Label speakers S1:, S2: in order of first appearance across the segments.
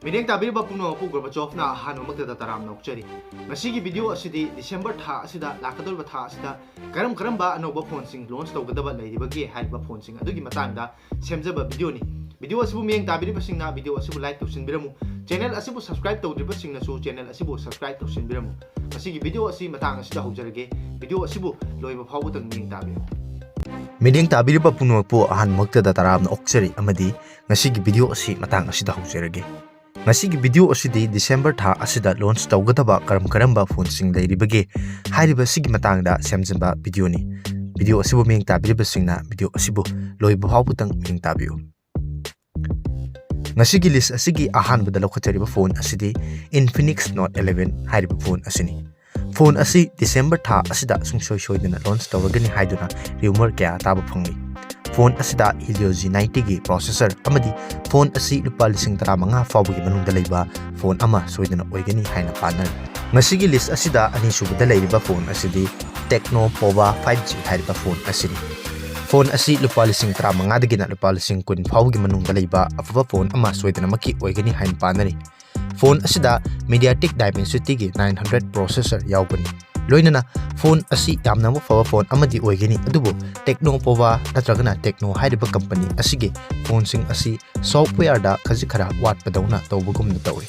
S1: Mideng tabiriba puno Oppo GORBACHOV na hanumakta taram nokchari. Masigi video asidi December tha asida lakadolba tha asida karam-karamba anouba phone sing launch tawgadaba leiribagi hariba phone sing adugi matangda semjaba video ni. Video asibu miyeng tabiriba singna video asibu like tawsinbiramu. Channel asibu subscribe tawdriba singna su channel asibu subscribe tawsinbiramu. Masigi video asi matang asida hawjarage video asibu loiba phawbutang miyeng tabiriba.
S2: Mideng tabiriba puno po hanumakta taram nokchari amadi ngasigi video asi matang asida hawjarage. Ngasigi video asidi December tha asida launch tawgadaba karam-karamba phone sing leiribage hairiba sigi matangda semjamba video ni. Video asibu miyeng tabiriba singna video asibu loiba phawbutang miyeng tabiyo. Ngasigi list asigi ahanbada lawkhatariba phone asidi Infinix Note 11 hairiba phone asini. Phone asi December tha asida sungsoi-soidana launch tawragani haiduna rumor kaya taba phangli. Phone asida Helio G90 gi processor amadi phone asi lupa lising taramanga fawgi manungda leiba phone ama soidana oigani haina partner. Ngasigi list asida ani subada leiriba phone asidi Tecno Pova 5G hairiba phone asini. Phone asi lupa lising taramanga dagina lupa lising kun fawgi manungda leiba afaba phone ama soidana maki oigani haina partner. Phone asida MediaTek Dimensity gi 900 processor yaubani. Loinana phone asi yamna mo fawa phone amadi oigani adubo Tecno Pova natragana Tecno hairiba company asige phone sing asi software da khaji khara wat padawna tawbugum na tawi.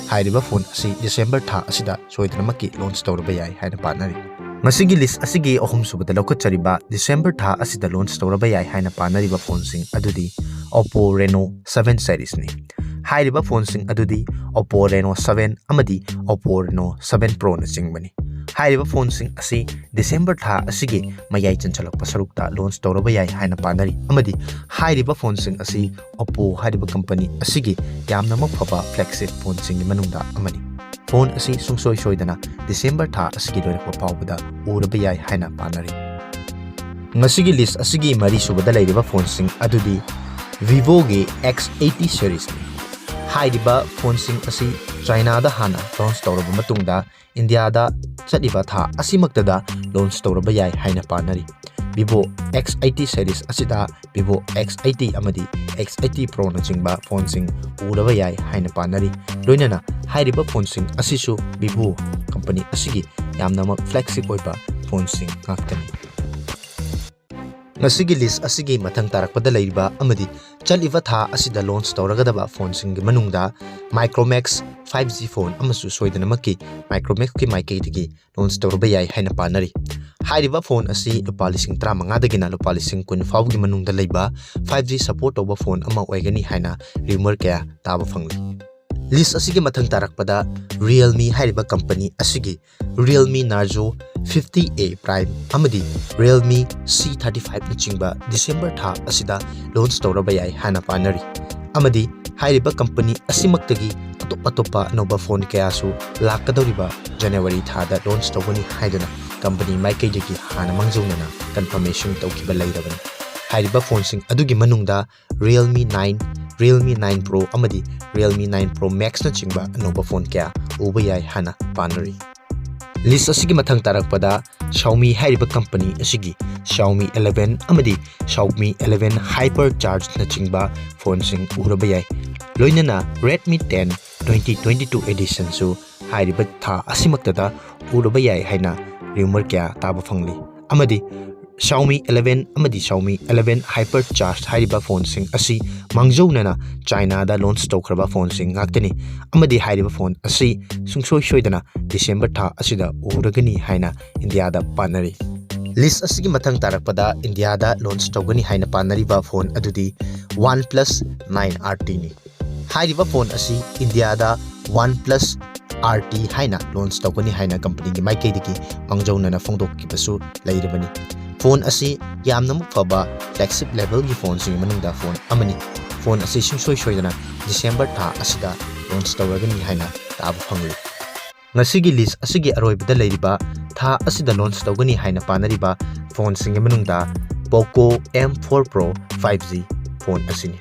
S2: Hairiba phone asi December tha asida soidana maki launch tawraba yai haina partner. Masigi list asigi ahum subada lawkhatchariba December tha asida launch tawraba yai haina partner phone sing adudi Oppo Reno 7 series ni. Hairiba phone sing adudi Oppo Reno 7 amadi Oppo Reno 7 Pro na singbani. Hairiba phone sing asi December tha asigi mayai chanchalakpa sarukta launch tawraba yai haina partner amadi hairiba phone sing asi Oppo hairiba company asigi yamna mafaba flagship phone sing manungda amani. Phone asi sungsoi-soidana December tha asigi loirakpa pawbada uraba yai haina partner. Ngasigi list asigi mari subada leiriba phone sing adudi Vivo gi X80 series ni. Hairiba phone sing asi China da hana launch tawraba matungda India da chadiba tha asimaktada launch tawraba yai haina partner. Vivo X80 series asida Vivo X80 amadi X80 Pro na chingba phone sing uraba yai haina partner. Loinana hairiba phone sing asisu Vivo company asigi yamna mak flagship oiba phone sing ngaktani. Ngasigi list asigi mathang tarakpada leiriba amadi chaliva tha asida launch tawragadaba phone sing gi manungda Micromax 5G phone amasu soidana maki Micromax ki maikei digi launch tawraba yai haina partner. Hairiba phone asi lupa lising tramanga dagina lupa lising kun fawgi manungda leiba 5G support tawba phone ama oigani haina rumor kaya taba phangli. List asigi mathang tarakpada Realme hairiba company asigi Realme Narzo 50A Prime amadi Realme C35 na chingba December tha asida launch tawraba yai hana partner. Amadi hairiba company asimaktagi atopa anouba phone kayasu lakadoriba January tha da launch tawgani haidana company maikei dagi hana mangjawnana confirmation tawkiba leirabani. Hairiba phone sing adugi manungda Realme 9 Realme 9 Pro amadi Realme 9 Pro Max na chingba anouba phone kaya uba yai hana partner. List asigi mathang tarakpada Xiaomi hairiba company asigi Xiaomi 11 amadi Xiaomi 11 Hypercharge na chingba phone sing uraba yai. Loinana Redmi 10 2022 edition su hairiba tha asimaktada uraba yai haina rumor kaya taba phangli. Amadi Xiaomi 11 amadi Xiaomi 11 Hypercharged hairiba phone sing asi mangjawnana China da launch tawkraba phone sing ngaktani. Amadi hairiba phone asi sungsoi-soidana December tha asida uragani haina India da partner. List asigi mathang tarakpada India da launch tawgani haina partner ba phone adudi OnePlus 9 RT ni. Hairiba phone asi India da OnePlus RT haina launch tawgani haina company gi maikei digi mangjawnana phongdokkibasu leirabani. Phone asi yamna mukfaba flagship level gi phone sing manungda phone amani. Phone asi sungsoi-soidana December tha asida launch tawragani haina taba phangli. Ngasigi list asigi aroibada leiriba tha asida launch tawgani haina panariba phone sing manungda Poco M4 Pro 5G phone asini.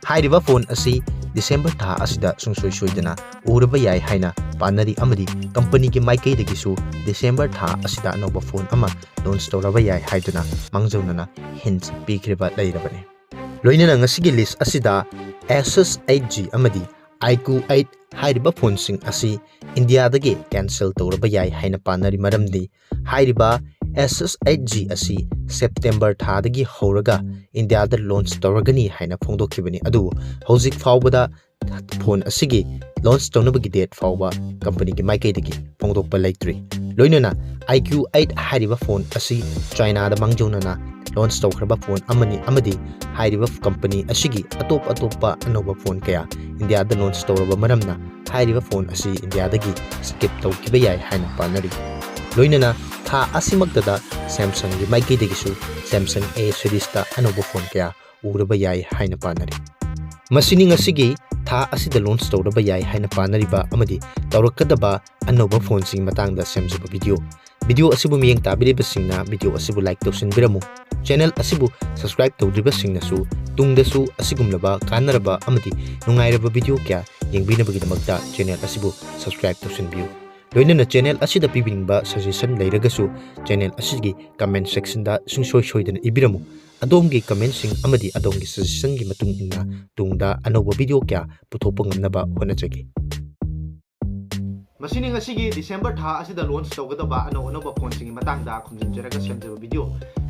S2: Hairiba phone asi December tha asida sungsoi-soidana uraba yai haina partner amadi company ki maikei dagisu December tha asida anouba phone ama launch tawraba yai haiduna mangjawnana hint pikriba leirabani. Loinana ngasigi list asida Asus 8G amadi IQoo 8 hairiba phone-sing asi India-dagi cancel tawraba yai haina panari maramdi hairiba SS8G asi September thadagi horaga India-da launch tawragani haina phongdokhibani adu hojik fawbada phone asigi launch tawnabagi date fawba company gi maikaidagi phongdokpa laitri loinana IQoo 8 hairiba phone asi China da mangjonana launch tawkhraba phone amadi hairiba company asigi atop anoba phone kaya India da launch tawraba maramna hairiba phone asi India dagi skip tawkiba yai haina panari loinana tha asimakdada Samsung gi maikaidagi su Samsung A series ta anoba phone kaya uraba yai haina panari masini ngasigi tha asida launch tawraba yai haina panariba amadi tawrakadaba anoba phone sing matangda semjaba video asibu miyeng tabiriba singna video asibu like tawsinbiramu channel asibu subscribe tawdriba singnasu tungdasu asigumlaba kanaraba amadi nungairaba video kya yengbinabagi damakta channel asibu subscribe tawsinbiu loinana channel asida pibingba suggestion leiragasu channel asigi comment section da sungsoi ibiramu adomgi comment sing amadi adomgi suggestion gi matung inna tungda anoba video kya puthopa ngamnaba honachagi
S1: Masini ngasigi December tha asida launch tawgadaba anoba phone singi matangda khumjinjaraga semjaba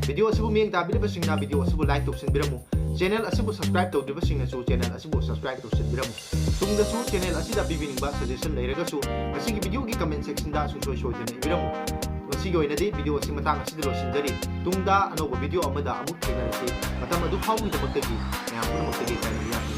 S1: video asibu miyeng tabiriba singna video asibu like tawsinbiramu channel asibu subscribe tawdriba singnasu channel asibu subscribe tawsinbiramu tungdasu channel asida bibiningba suggestion leiragasu masigi video gi comment section da sungsoi ibiramu masigi oinadi video asi matang asida losinjari tungda anoba video amada amuk thenarasi matam adu phawgi damakagi mayam punamakagi kanaya